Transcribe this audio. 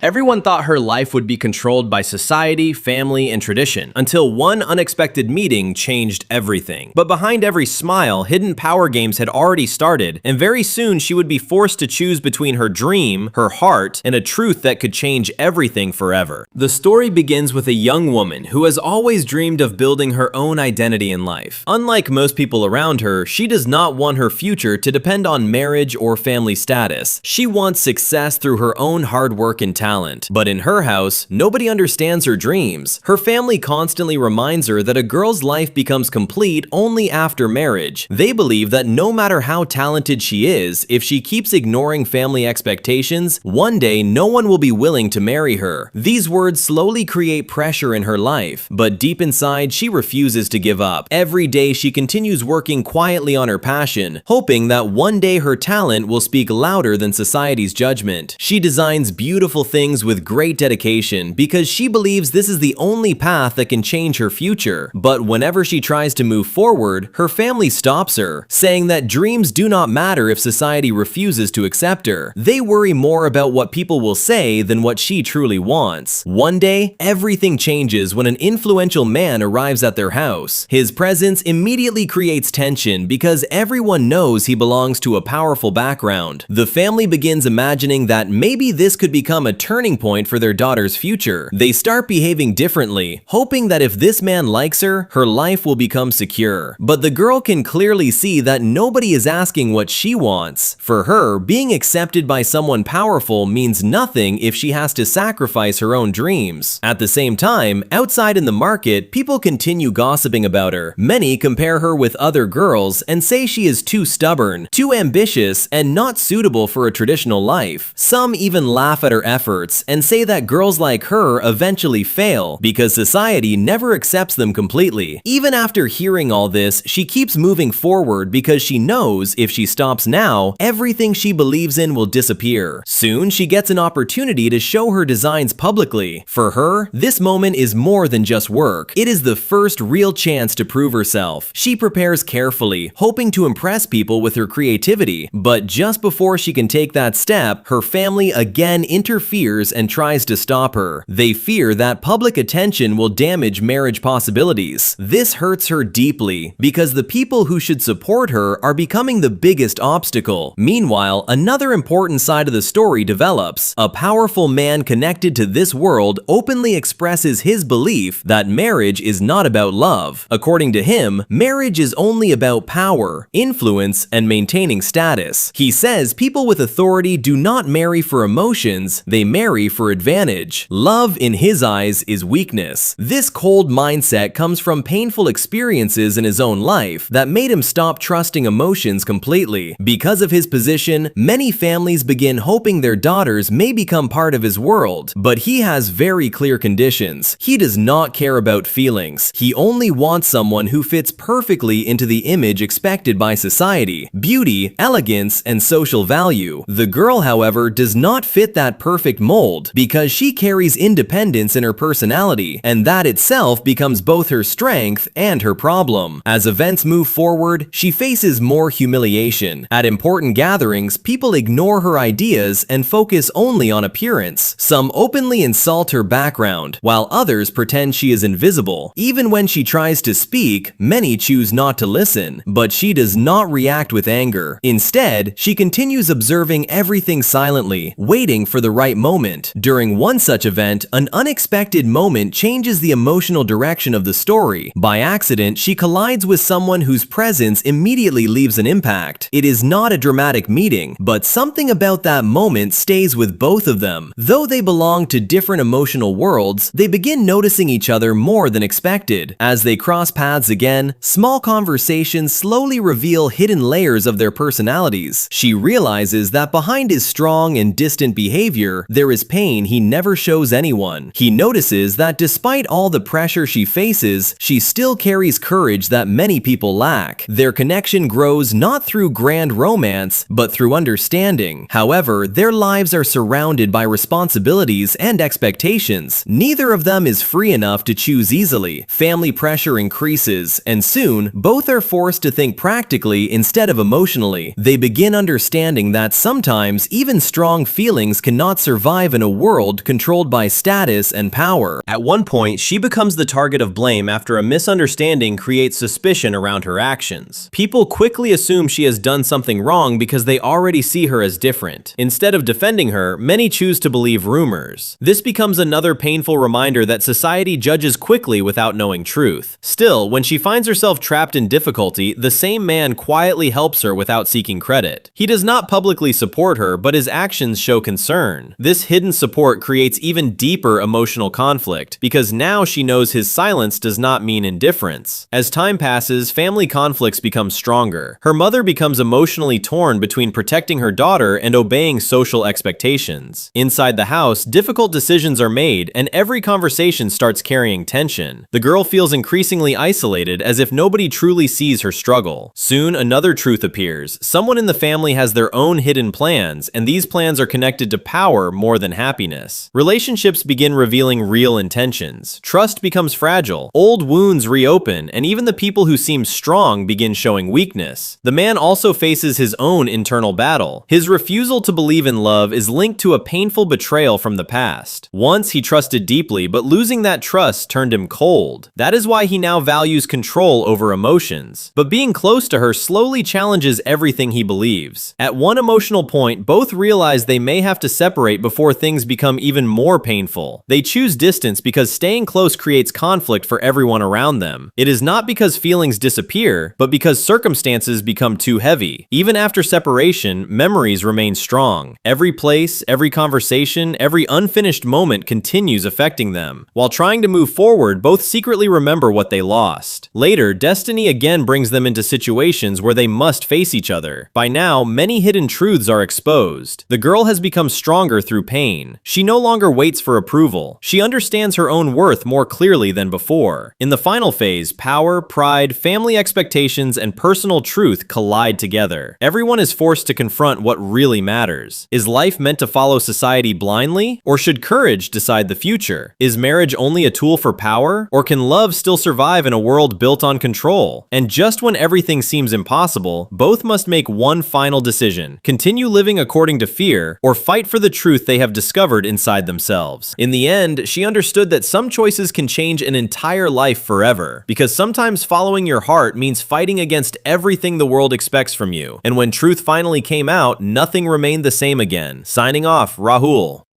Everyone thought her life would be controlled by society, family, and tradition, until one unexpected meeting changed everything. But behind every smile, hidden power games had already started, and very soon she would be forced to choose between her dream, her heart, and a truth that could change everything forever. The story begins with a young woman who has always dreamed of building her own identity in life. Unlike most people around her, she does not want her future to depend on marriage or family status. She wants success through her own hard work and talent. But in her house, nobody understands her dreams. Her family constantly reminds her that a girl's life becomes complete only after marriage. They believe that no matter how talented she is, if she keeps ignoring family expectations, one day no one will be willing to marry her. These words slowly create pressure in her life, but deep inside, she refuses to give up. Every day she continues working quietly on her passion, hoping that one day her talent will speak louder than society's judgment. She designs beautiful things with great dedication because she believes this is the only path that can change her future. But whenever she tries to move forward, her family stops her, saying that dreams do not matter if society refuses to accept her. They worry more about what people will say than what she truly wants. One day, everything changes when an influential man arrives at their house. His presence immediately creates tension because everyone knows he belongs to a powerful background. The family begins imagining that maybe this could become a turning point for their daughter's future. They start behaving differently, hoping that if this man likes her, her life will become secure. But the girl can clearly see that nobody is asking what she wants. For her, being accepted by someone powerful means nothing if she has to sacrifice her own dreams. At the same time, outside in the market, people continue gossiping about her. Many compare her with other girls and say she is too stubborn, too ambitious, and not suitable for a traditional life. Some even laugh at her efforts and say that girls like her eventually fail because society never accepts them completely. Even after hearing all this, she keeps moving forward because she knows if she stops now, everything she believes in will disappear. Soon, she gets an opportunity to show her designs publicly. For her, this moment is more than just work. It is the first real chance to prove herself. She prepares carefully, hoping to impress people with her creativity. But just before she can take that step, her family again interferes and tries to stop her. They fear that public attention will damage marriage possibilities. This hurts her deeply because the people who should support her are becoming the biggest obstacle. Meanwhile, another important side of the story develops. A powerful man connected to this world openly expresses his belief that marriage is not about love. According to him, marriage is only about power, influence, and maintaining status. He says people with authority do not marry for emotions, they marry for advantage. Love, in his eyes, is weakness. This cold mindset comes from painful experiences in his own life that made him stop trusting emotions completely. Because of his position, many families begin hoping their daughters may become part of his world. But he has very clear conditions. He does not care about feelings. He only wants someone who fits perfectly into the image expected by society: beauty, elegance, and social value. The girl, however, does not fit that perfect mold because she carries independence in her personality, and that itself becomes both her strength and her problem. As events move forward, she faces more humiliation. At important gatherings, people ignore her ideas and focus only on appearance. Some openly insult her background, while others pretend she is invisible. Even when she tries to speak, many choose not to listen, but she does not react with anger. Instead, she continues observing everything silently, waiting for the right moment. During one such event, an unexpected moment changes the emotional direction of the story. By accident, she collides with someone whose presence immediately leaves an impact. It is not a dramatic meeting, but something about that moment stays with both of them. Though they belong to different emotional worlds, they begin noticing each other more than expected. As they cross paths again, small conversations slowly reveal hidden layers of their personalities. She realizes that behind his strong and distant behavior, there is pain he never shows anyone. He notices that despite all the pressure she faces, she still carries courage that many people lack. Their connection grows not through grand romance, but through understanding. However, their lives are surrounded by responsibilities and expectations. Neither of them is free enough to choose easily. Family pressure increases, and soon, both are forced to think practically instead of emotionally. They begin understanding that sometimes even strong feelings cannot survive survive in a world controlled by status and power. At one point, she becomes the target of blame after a misunderstanding creates suspicion around her actions. People quickly assume she has done something wrong because they already see her as different. Instead of defending her, many choose to believe rumors. This becomes another painful reminder that society judges quickly without knowing truth. Still, when she finds herself trapped in difficulty, the same man quietly helps her without seeking credit. He does not publicly support her, but his actions show concern. This hidden support creates even deeper emotional conflict, because now she knows his silence does not mean indifference. As time passes, family conflicts become stronger. Her mother becomes emotionally torn between protecting her daughter and obeying social expectations. Inside the house, difficult decisions are made, and every conversation starts carrying tension. The girl feels increasingly isolated, as if nobody truly sees her struggle. Soon, another truth appears. Someone in the family has their own hidden plans, and these plans are connected to power more than happiness. Relationships begin revealing real intentions. Trust becomes fragile, old wounds reopen, and even the people who seem strong begin showing weakness. The man also faces his own internal battle. His refusal to believe in love is linked to a painful betrayal from the past. Once he trusted deeply, but losing that trust turned him cold. That is why he now values control over emotions. But being close to her slowly challenges everything he believes. At one emotional point, both realize they may have to separate before things become even more painful. They choose distance because staying close creates conflict for everyone around them. It is not because feelings disappear, but because circumstances become too heavy. Even after separation, memories remain strong. Every place, every conversation, every unfinished moment continues affecting them. While trying to move forward, both secretly remember what they lost. Later, destiny again brings them into situations where they must face each other. By now, many hidden truths are exposed. The girl has become stronger through pain. She no longer waits for approval. She understands her own worth more clearly than before. In the final phase, power, pride, family expectations, and personal truth collide together. Everyone is forced to confront what really matters. Is life meant to follow society blindly? Or should courage decide the future? Is marriage only a tool for power? Or can love still survive in a world built on control? And just when everything seems impossible, both must make one final decision: continue living according to fear, or fight for the truth they have discovered inside themselves. In the end, she understood that some choices can change an entire life forever, because sometimes following your heart means fighting against everything the world expects from you. And when truth finally came out, nothing remained the same again. Signing off, Rahul.